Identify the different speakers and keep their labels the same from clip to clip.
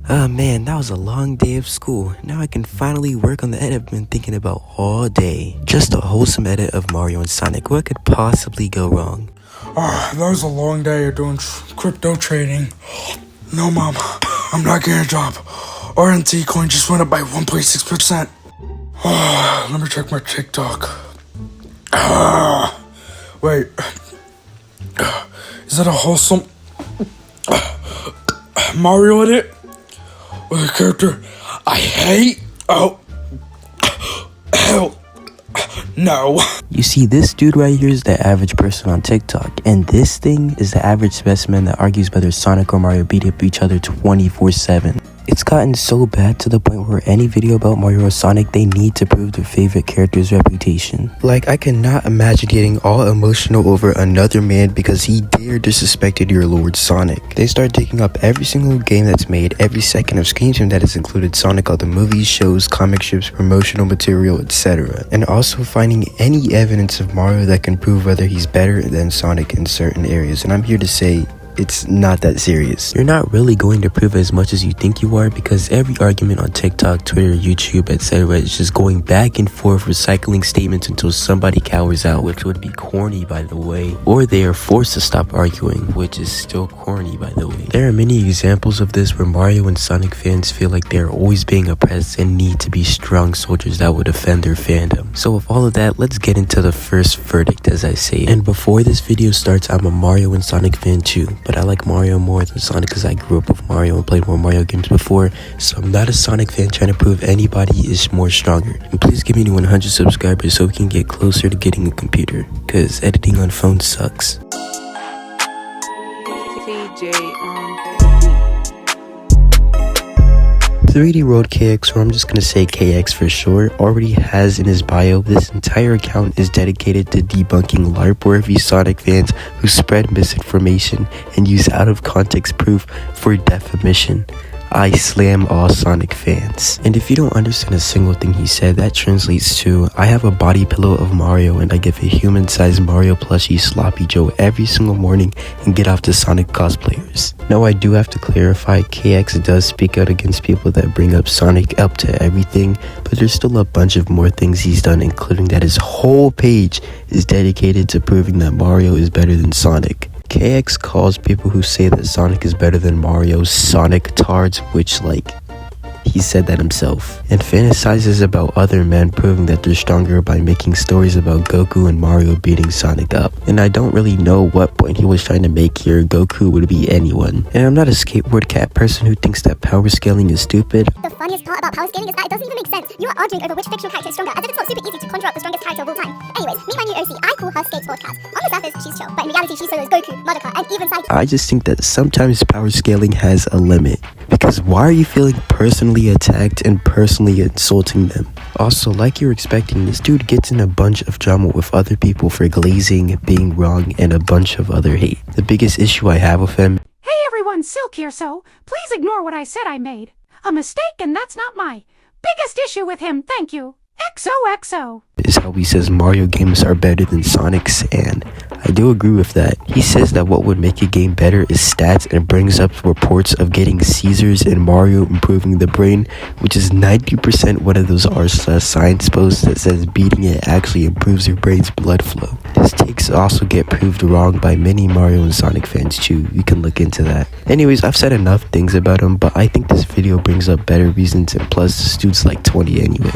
Speaker 1: Oh man, that was a long day of school. Now I can finally work on the edit I've been thinking about all day. Just a wholesome edit of Mario and Sonic. What could possibly go wrong?
Speaker 2: That was a long day of doing crypto trading. No, Mom, I'm not getting a job. RNT coin just went up by 1.6%. Let me check my TikTok. Wait. Is that a wholesome Mario edit? With a character I hate? Oh. Hell. No.
Speaker 1: You see, this dude right here is the average person on TikTok, and this thing is the average specimen that argues whether Sonic or Mario beat up each other 24/7. It's gotten so bad to the point where any video about Mario or Sonic, they need to prove their favorite character's reputation. Like, I cannot imagine getting all emotional over another man because he dared disrespected your Lord Sonic. They start digging up every single game that's made, every second of screen time that has included Sonic, all the movies, shows, comic strips, promotional material, etc. And also finding any evidence of Mario that can prove whether he's better than Sonic in certain areas. And I'm here to say, it's not that serious. You're not really going to prove as much as you think you are because every argument on TikTok, Twitter, YouTube, etc. is just going back and forth recycling statements until somebody cowers out, which would be corny by the way, or they are forced to stop arguing, which is still corny by the way. There are many examples of this where Mario and Sonic fans feel like they're always being oppressed and need to be strong soldiers that would defend their fandom. So with all of that, let's get into the first verdict, as I say. And before this video starts, I'm a Mario and Sonic fan too. But I like Mario more than Sonic because I grew up with Mario and played more Mario games before, so I'm not a Sonic fan trying to prove anybody is more stronger. And please give me to 100 subscribers so we can get closer to getting a computer, because editing on phone sucks. 3D World KX, or I'm just gonna say KX for short, already has in his bio this entire account is dedicated to debunking LARP-worthy Sonic fans who spread misinformation and use out-of-context proof for defamation. I slam all Sonic fans. And if you don't understand a single thing he said, that translates to, I have a body pillow of Mario and I give a human-sized Mario plushie Sloppy Joe every single morning and get off to Sonic cosplayers. Now I do have to clarify, KX does speak out against people that bring up Sonic up to everything, but there's still a bunch of more things he's done, including that his whole page is dedicated to proving that Mario is better than Sonic. KX calls people who say that Sonic is better than Mario Sonic tards, which, like, he said that himself, and fantasizes about other men proving that they're stronger by making stories about Goku and Mario beating Sonic up. And I don't really know what point he was trying to make here. Goku would be anyone. And I'm not a skateboard cat person who thinks that power scaling is stupid.
Speaker 3: The funniest part about power scaling is that it doesn't even make sense. You are arguing over which fictional character is stronger, as if it's not super easy to conjure up the strongest character of all time. Anyways, meet my new OC. I call her Skateboard Cat. On the surface, she's chill, but in reality, she's so is Goku, Madoka, and even Saito.
Speaker 1: I just think that sometimes power scaling has a limit. Because why are you feeling personally attacked and personally insulting them? Also, like you're expecting, this dude gets in a bunch of drama with other people for glazing, being wrong, and a bunch of other hate. The biggest issue I have with him—
Speaker 4: Hey everyone, Silk here, so please ignore what I said I made a mistake, and that's not my biggest issue with him, thank you. XOXO.
Speaker 1: is how he says Mario games are better than Sonic's, and I do agree with that. He says that what would make a game better is stats, and brings up reports of getting seizures in Mario improving the brain, which is 90% one of those r/science posts that says beating it actually improves your brain's blood flow. His takes also get proved wrong by many Mario and Sonic fans too. You can look into that. Anyways, I've said enough things about him, but I think this video brings up better reasons, and plus this dude's like 20 anyway.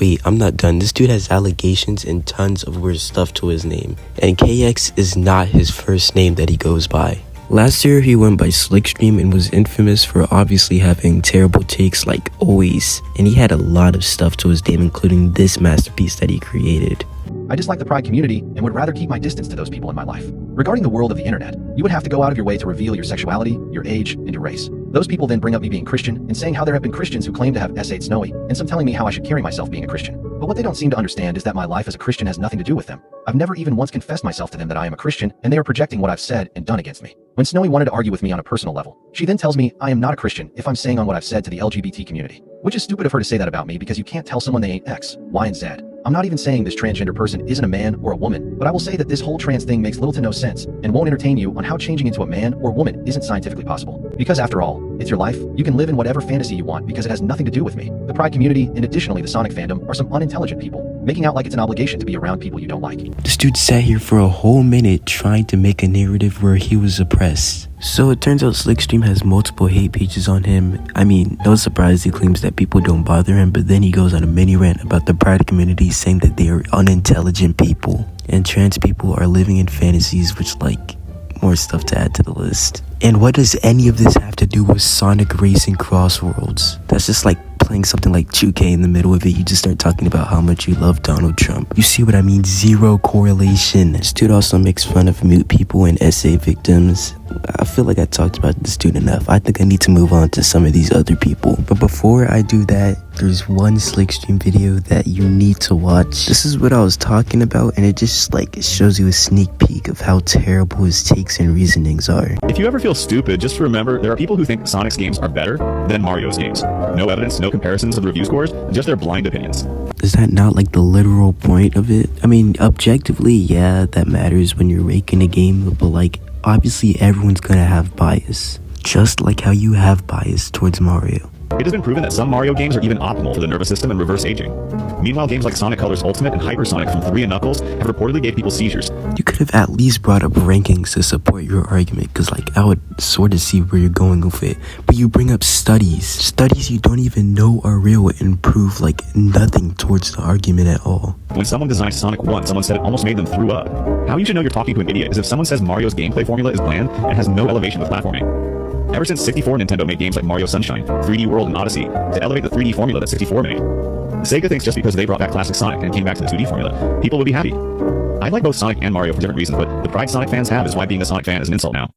Speaker 1: Wait, I'm not done. This dude has allegations and tons of weird stuff to his name, and KX is not his first name that he goes by. Last year he went by Slickstream and was infamous for obviously having terrible takes like always, and he had a lot of stuff to his name, including this masterpiece that he created.
Speaker 5: I dislike the Pride community and would rather keep my distance to those people in my life. Regarding the world of the internet, you would have to go out of your way to reveal your sexuality, your age, and your race. Those people then bring up me being Christian and saying how there have been Christians who claim to have S8 Snowy, and some telling me how I should carry myself being a Christian. But what they don't seem to understand is that my life as a Christian has nothing to do with them. I've never even once confessed myself to them that I am a Christian, and they are projecting what I've said and done against me. When Snowy wanted to argue with me on a personal level, she then tells me I am not a Christian if I'm saying on what I've said to the LGBT community. Which is stupid of her to say that about me, because you can't tell someone they ain't X, Y, and Z. I'm not even saying this transgender person isn't a man or a woman, but I will say that this whole trans thing makes little to no sense and won't entertain you on how changing into a man or woman isn't scientifically possible. Because after all, it's your life, you can live in whatever fantasy you want because it has nothing to do with me. The Pride community and additionally the Sonic fandom are some unintelligent people, making out like it's an obligation to be around people you don't like.
Speaker 1: This dude sat here for a whole minute trying to make a narrative where he was oppressed. So it turns out Slickstream has multiple hate pages on him. I mean, no surprise he claims that people don't bother him, but then he goes on a mini rant about the Pride community saying that they are unintelligent people and trans people are living in fantasies, which like more stuff to add to the list. And what does any of this have to do with Sonic Racing Crossworlds? That's just like playing something like 2K in the middle of it. You just start talking about how much you love Donald Trump. You see what I mean? Zero correlation. This dude also makes fun of mute people and essay victims. I feel like I talked about this dude enough. I think I need to move on to some of these other people. But before I do that, there's one Slickstream video that you need to watch. This is what I was talking about, and it just like it shows you a sneak peek of how terrible his takes and reasonings are.
Speaker 6: If you ever feel stupid, just remember there are people who think Sonic's games are better than Mario's games. No evidence, no comparisons of the review scores, just their blind opinions.
Speaker 1: Is that not like the literal point of it? I mean, objectively, yeah, that matters when you're making a game, but like obviously everyone's gonna have bias, just like how you have bias towards Mario.
Speaker 6: It has been proven that some Mario games are even optimal for the nervous system and reverse aging. Meanwhile, games like Sonic Colors Ultimate and Hypersonic from 3 and Knuckles have reportedly gave people seizures.
Speaker 1: You could have at least brought up rankings to support your argument, because like I would sort of see where you're going with it. But you bring up studies you don't even know are real and prove like nothing towards the argument at all.
Speaker 6: When someone designed Sonic 1, someone said it almost made them throw up. How you should know you're talking to an idiot is if someone says Mario's gameplay formula is bland and has no elevation with platforming. Ever since 64, Nintendo made games like Mario Sunshine, 3D World, and Odyssey to elevate the 3D formula that 64 made. Sega thinks just because they brought back classic Sonic and came back to the 2D formula, people would be happy. I like both Sonic and Mario for different reasons, but the pride Sonic fans have is why being a Sonic fan is an insult now.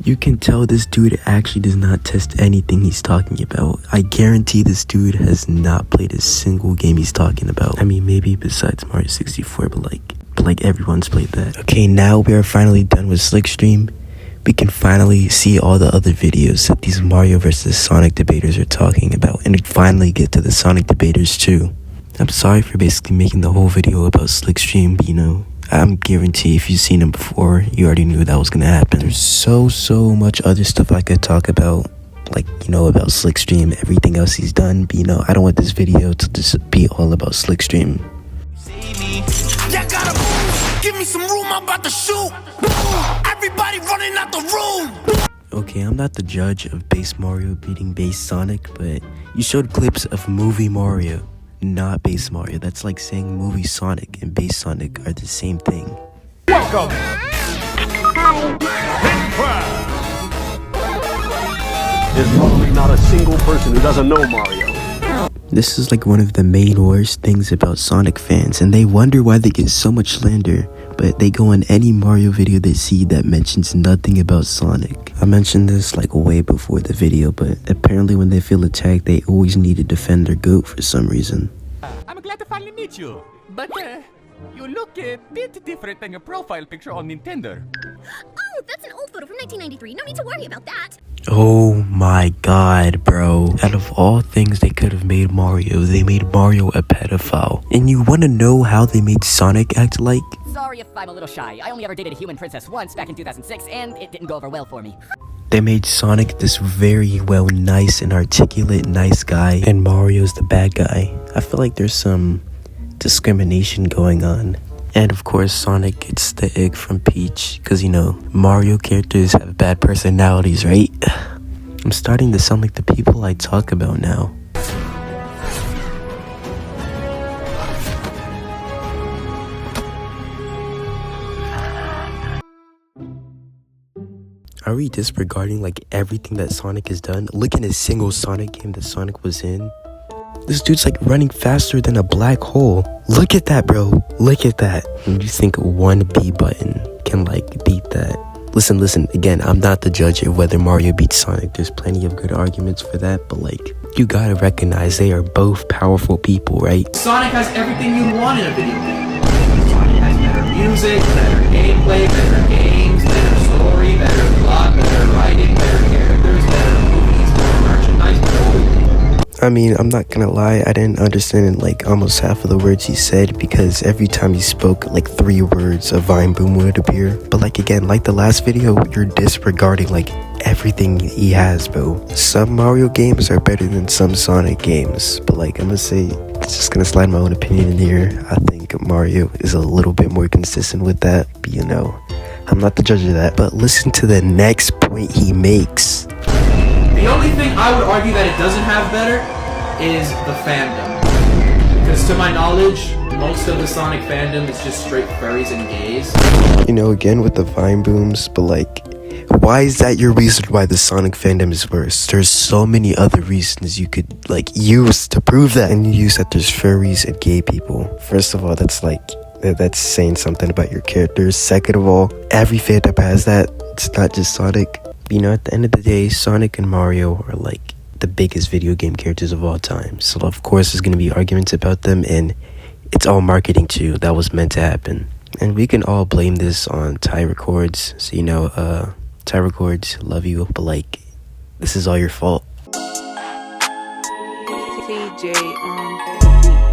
Speaker 1: You can tell this dude actually does not test anything he's talking about. I guarantee this dude has not played a single game he's talking about. I mean, maybe besides Mario 64, but like everyone's played that. Okay, now we are finally done with Slickstream. We can finally see all the other videos that these Mario vs. Sonic debaters are talking about, and finally get to the Sonic debaters too. I'm sorry for basically making the whole video about Slickstream, but you know, I'm guarantee if you've seen him before, you already knew that was gonna happen. There's so much other stuff I could talk about, like, you know, about Slickstream, everything else he's done, but you know, I don't want this video to just be all about Slickstream.
Speaker 7: Yeah, gotta move. Give me some room, I'm about to shoot. Everybody running out the room.
Speaker 1: Okay, I'm not the judge of base Mario beating base Sonic, but you showed clips of movie Mario, not base Mario. That's like saying movie Sonic and base Sonic are the same thing.
Speaker 8: Welcome. There's probably not a single person who doesn't know Mario.
Speaker 1: This is like one of the main worst things about Sonic fans, and they wonder why they get so much slander, but they go on any Mario video they see that mentions nothing about Sonic. I mentioned this like way before the video, but apparently when they feel attacked, they always need to defend their goat for some reason.
Speaker 9: I'm glad to finally meet you, but you look a bit different than your profile picture on Nintendo.
Speaker 3: Oh, that's an old photo from 1993. No need to worry about that.
Speaker 1: Oh my god, bro. Out of all things they could have made Mario, they made Mario a pedophile. And you want to know how they made Sonic act like?
Speaker 10: Sorry if I'm a little shy. I only ever dated a human princess once back in 2006, and it didn't go over well for me.
Speaker 1: They made Sonic this very nice and articulate nice guy, and Mario's the bad guy. I feel like there's some discrimination going on. And of course Sonic gets the egg from Peach, because you know, Mario characters have bad personalities, right? I'm starting to sound like the people I talk about now. Are we disregarding like everything that Sonic has done? Look at a single Sonic game that Sonic was in. This dude's like running faster than a black hole. Look at that, bro. Look at that. And you think one B button can like beat that? Listen, again, I'm not the judge of whether Mario beats Sonic. There's plenty of good arguments for that, but like, you gotta recognize they are both powerful people, right?
Speaker 11: Sonic has everything you want in a video game. Sonic has better music, better gameplay, better games, better story, better plot, better writing, better characters, better movies, better merchandise, better everything.
Speaker 1: I mean, I'm not gonna lie, I didn't understand like almost half of the words he said because every time he spoke like 3 words, a vine boom would appear. But like again, like the last video, you're disregarding like everything he has, bro. Some Mario games are better than some Sonic games, but like I'm gonna say, just gonna slide my own opinion in here. I think Mario is a little bit more consistent with that, but you know, I'm not the judge of that. But listen to the next point he makes.
Speaker 11: The only thing I would argue that it doesn't have better is the fandom. Because to my knowledge, most of the Sonic fandom is just straight furries and gays.
Speaker 1: You know, again with the vine booms, but like, why is that your reason why the Sonic fandom is worse? There's so many other reasons you could like use to prove that, and you use that there's furries and gay people. First of all, that's saying something about your characters. Second of all, every fandom has that. It's not just Sonic. You know, at the end of the day, Sonic and Mario are like the biggest video game characters of all time. So of course there's going to be arguments about them, and it's all marketing too. That was meant to happen. And we can all blame this on Ty Records. So, you know, Ty Records, love you, but like, this is all your fault.
Speaker 12: TJ on the beat.